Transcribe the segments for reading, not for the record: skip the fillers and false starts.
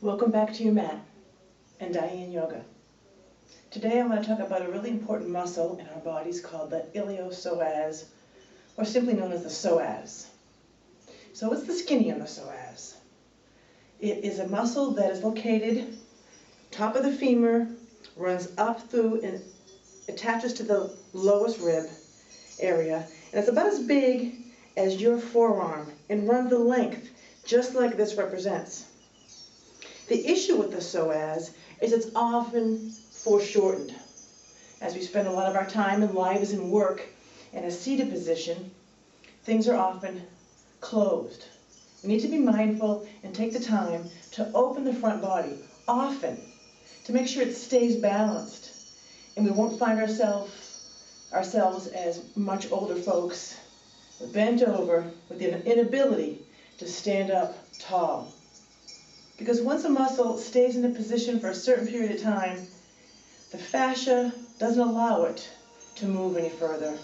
Welcome back to your mat and Diane Yoga. Today I want to talk about a really important muscle in our bodies called the iliopsoas, or simply known as the psoas. So what's the skinny on the psoas? It is a muscle that is located top of the femur, runs up through and attaches to the lowest rib area, and it's about as big as your forearm and runs the length, just like this represents. The issue with the psoas is it's often foreshortened. As we spend a lot of our time and lives and work in a seated position, things are often closed. We need to be mindful and take the time to open the front body often to make sure it stays balanced, and we won't find ourselves as much older folks bent over with the inability to stand up tall. Because once a muscle stays in a position for a certain period of time, the fascia doesn't allow it to move any further,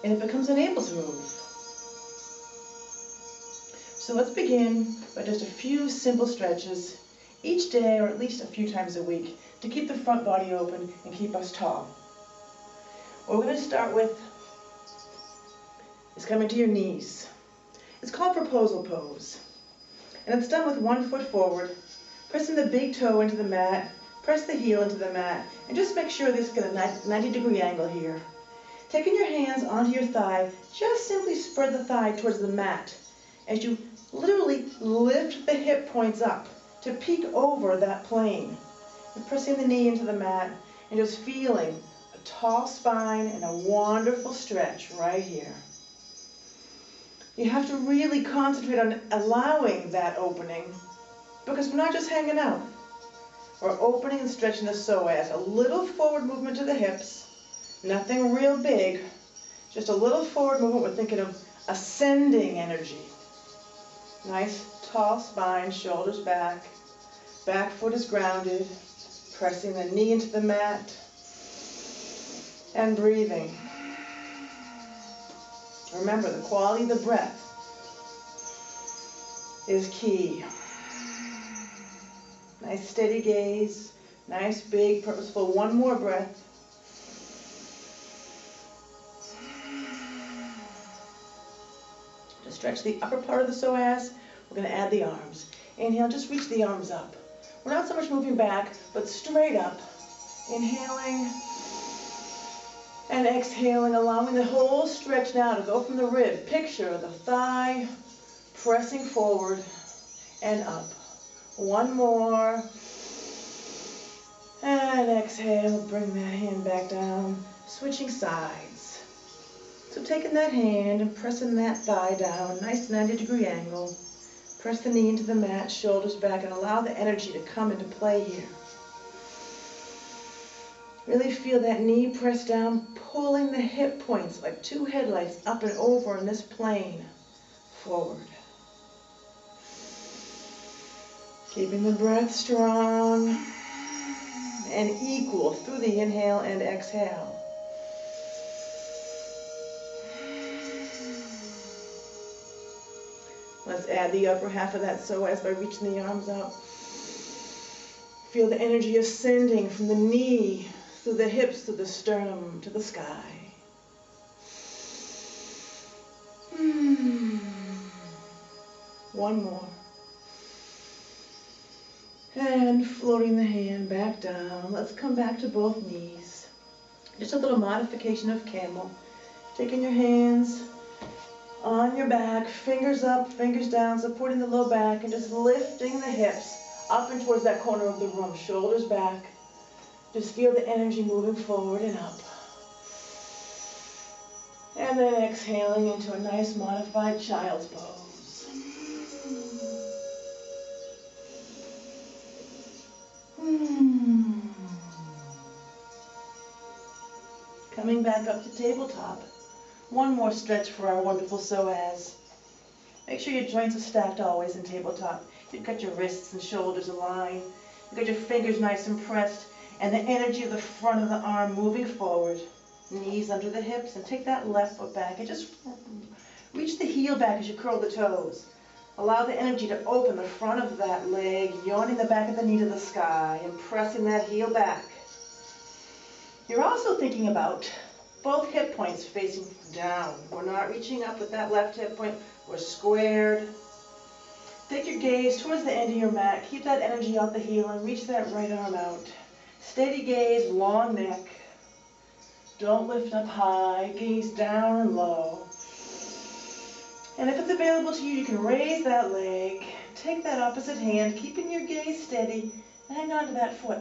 and it becomes unable to move. So let's begin by just a few simple stretches each day, or at least a few times a week, to keep the front body open and keep us tall. What we're going to start with is coming to your knees. It's called proposal pose. And it's done with one foot forward, pressing the big toe into the mat, press the heel into the mat, and just make sure this gets a 90-degree angle here. Taking your hands onto your thigh, just simply spread the thigh towards the mat as you literally lift the hip points up to peek over that plane. And pressing the knee into the mat and just feeling a tall spine and a wonderful stretch right here. You have to really concentrate on allowing that opening, because we're not just hanging out. We're opening and stretching the psoas. A little forward movement to the hips, nothing real big, just a little forward movement. We're thinking of ascending energy. Nice tall spine, shoulders back, back foot is grounded, pressing the knee into the mat, and breathing. Remember, the quality of the breath is key. Nice steady gaze, nice big purposeful, one more breath. To stretch the upper part of the psoas, we're going to add the arms. Inhale, just reach the arms up. We're not so much moving back, but straight up. Inhaling and exhaling, allowing the whole stretch now to go from the rib. Picture the thigh pressing forward and up. One more. And exhale, bring that hand back down, switching sides. So taking that hand and pressing that thigh down, nice 90-degree angle. Press the knee into the mat, shoulders back, and allow the energy to come into play here. Really feel that knee press down, pulling the hip points like two headlights up and over in this plane, forward. Keeping the breath strong and equal through the inhale and exhale. Let's add the upper half of that psoas by reaching the arms up. Feel the energy ascending from the knee, through the hips, to the sternum, to the sky. One more. And floating the hand back down. Let's come back to both knees. Just a little modification of camel. Taking your hands on your back, fingers up, fingers down, supporting the low back, and just lifting the hips up and towards that corner of the room, shoulders back. Just feel the energy moving forward and up. And then exhaling into a nice modified child's pose. Coming back up to tabletop. One more stretch for our wonderful psoas. Make sure your joints are stacked always in tabletop. You've got your wrists and shoulders aligned. You've got your fingers nice and pressed, and the energy of the front of the arm moving forward. Knees under the hips, and take that left foot back and just reach the heel back as you curl the toes. Allow the energy to open the front of that leg, yawning the back of the knee to the sky and pressing that heel back. You're also thinking about both hip points facing down. We're not reaching up with that left hip point. We're squared. Take your gaze towards the end of your mat. Keep that energy out the heel and reach that right arm out. Steady gaze, long neck. Don't lift up high. Gaze down and low. And if it's available to you, you can raise that leg. Take that opposite hand, keeping your gaze steady, and hang on to that foot.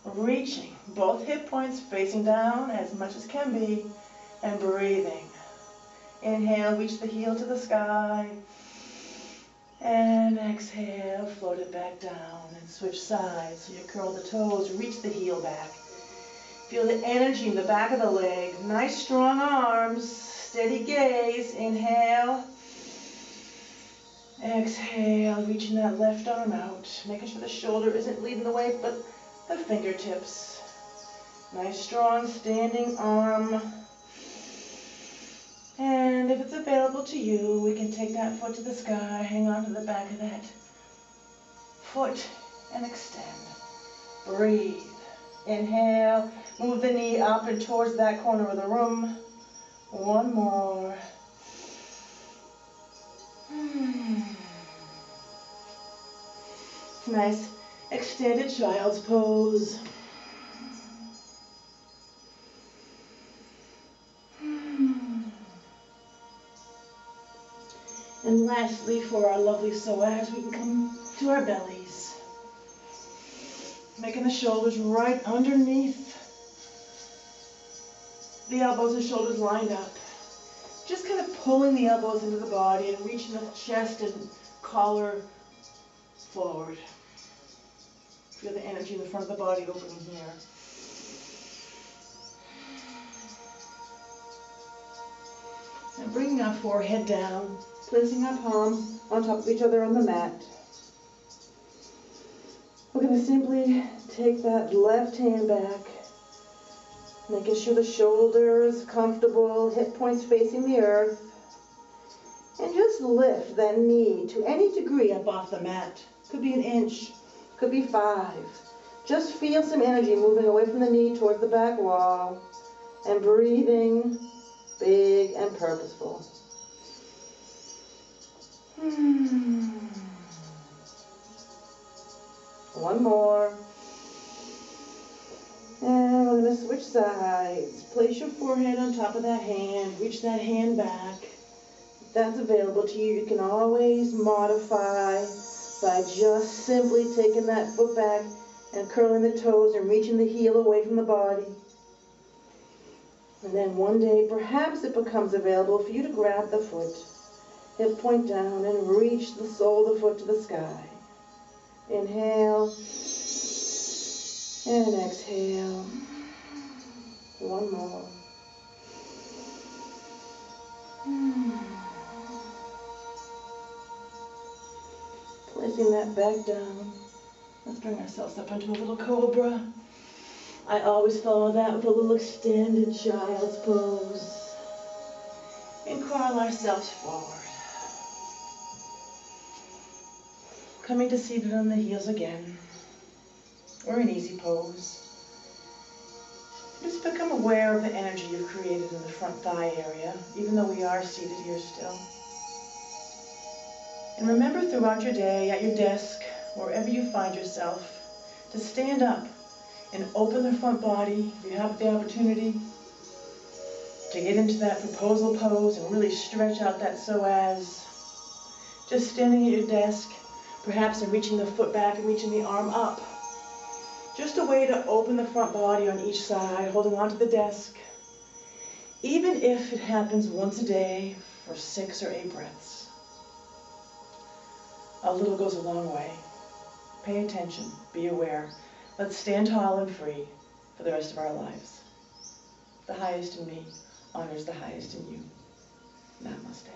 Reaching both hip points facing down as much as can be, and breathing. Inhale, reach the heel to the sky. And exhale, float it back down and switch sides. So you curl the toes, reach the heel back. Feel the energy in the back of the leg. Nice strong arms. Steady gaze. Inhale. Exhale, reaching that left arm out. Making sure the shoulder isn't leading the way, but the fingertips. Nice strong standing arm. And if it's available to you, we can take that foot to the sky, hang on to the back of that foot, and extend. Breathe. Inhale, move the knee up and towards that corner of the room. One more. Nice extended child's pose. And lastly, for our lovely psoas, we can come to our bellies. Making the shoulders right underneath the elbows and shoulders lined up. Just kind of pulling the elbows into the body and reaching the chest and collar forward. Feel the energy in the front of the body opening here. And bringing our forehead down, placing our palms on top of each other on the mat. We're going to simply take that left hand back, making sure the shoulder is comfortable, hip points facing the earth, and just lift that knee to any degree up off the mat. Could be an inch, could be 5. Just feel some energy moving away from the knee towards the back wall, and breathing big and purposeful. One more. And we're going to switch sides. Place your forehead on top of that hand. Reach that hand back. If that's available to you, you can always modify by just simply taking that foot back and curling the toes and reaching the heel away from the body. And then one day, perhaps it becomes available for you to grab the foot, hip point down, and reach the sole of the foot to the sky. Inhale, and exhale. One more. Placing that back down. Let's bring ourselves up into a little cobra. I always follow that with a little extended child's pose. And crawl ourselves forward. Coming to seated on the heels again, or an easy pose. Just become aware of the energy you've created in the front thigh area, even though we are seated here still. And remember throughout your day, at your desk, wherever you find yourself, to stand up and open the front body if you have the opportunity, to get into that proposal pose and really stretch out that psoas. Just standing at your desk, perhaps in reaching the foot back and reaching the arm up. Just a way to open the front body on each side, holding onto the desk. Even if it happens once a day for 6 or 8 breaths. A little goes a long way. Pay attention, be aware. Let's stand tall and free for the rest of our lives. The highest in me honors the highest in you. Namaste.